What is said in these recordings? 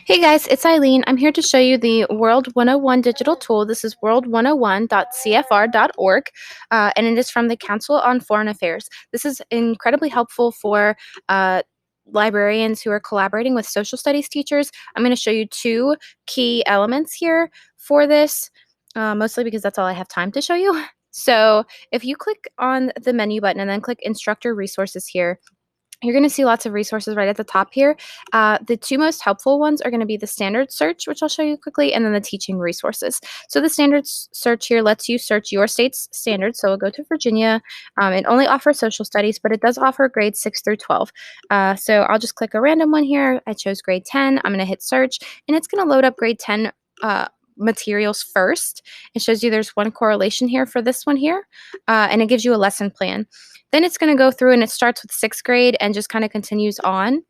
Hey guys, it's Eileen. I'm here to show you the World 101 digital tool. This is world101.cfr.org, and it is from the Council on Foreign Affairs. This is incredibly helpful for librarians who are collaborating with social studies teachers. I'm going to show you two key elements here for this, mostly because that's all I have time to show you. So if you click on the menu button and then click Instructor Resources here, you're going to see lots of resources right at the top here. The two most helpful ones are going to be the standard search, which I'll show you quickly, and then the teaching resources. So the standard search here lets you search your state's standards. So we'll go to Virginia. It only offers social studies, but it does offer grades 6 through 12. So I'll just click a random one here. I chose grade 10. I'm going to hit search, and it's going to load up grade 10 materials first. It shows you there's one correlation here for this one here, and it gives you a lesson plan. Then it's going to go through and it starts with 6th grade and just kind of continues on.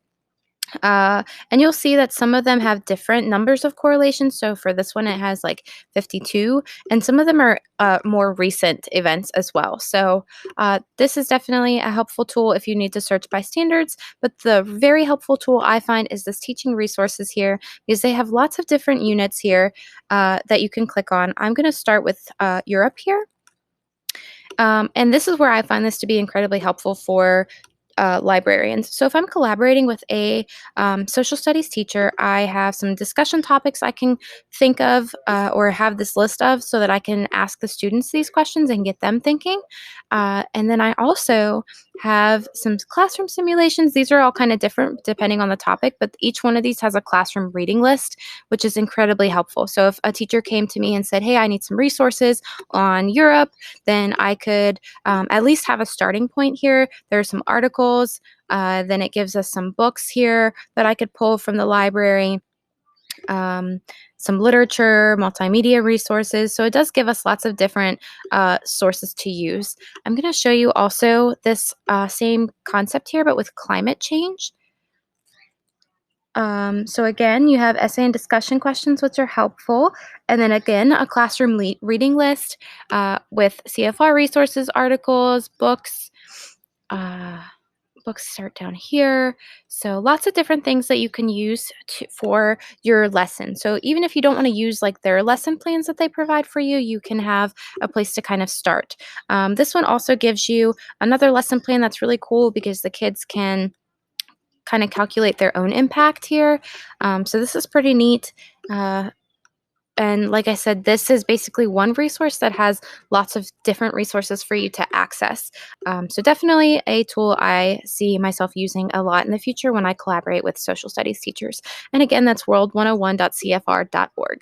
And you'll see that some of them have different numbers of correlations. So for this one, it has like 52, and some of them are more recent events as well. So this is definitely a helpful tool if you need to search by standards. But the very helpful tool I find is this teaching resources here, because they have lots of different units here that you can click on. I'm going to start with Europe here. And this is where I find this to be incredibly helpful for librarians. So if I'm collaborating with a social studies teacher, I have some discussion topics I can think of or have this list of so that I can ask the students these questions and get them thinking. And then I also have some classroom simulations. These are all kind of different depending on the topic, but each one of these has a classroom reading list, which is incredibly helpful. So if a teacher came to me and said, hey, I need some resources on Europe, then I could at least have a starting point here. There are some articles. Then it gives us some books here that I could pull from the library. Some literature, multimedia resources. So it does give us lots of different sources to use. I'm going to show you also this same concept here, but with climate change. So again, you have essay and discussion questions, which are helpful. And then again, a classroom reading list with CFR resources, articles, books. Books start down here. So lots of different things that you can use for your lesson. So even if you don't want to use like their lesson plans that they provide for you, you can have a place to kind of start. This one also gives you another lesson plan that's really cool because the kids can kind of calculate their own impact here. So this is pretty neat. And like I said, this is basically one resource that has lots of different resources for you to access. So definitely a tool I see myself using a lot in the future when I collaborate with social studies teachers. And again, that's world101.cfr.org.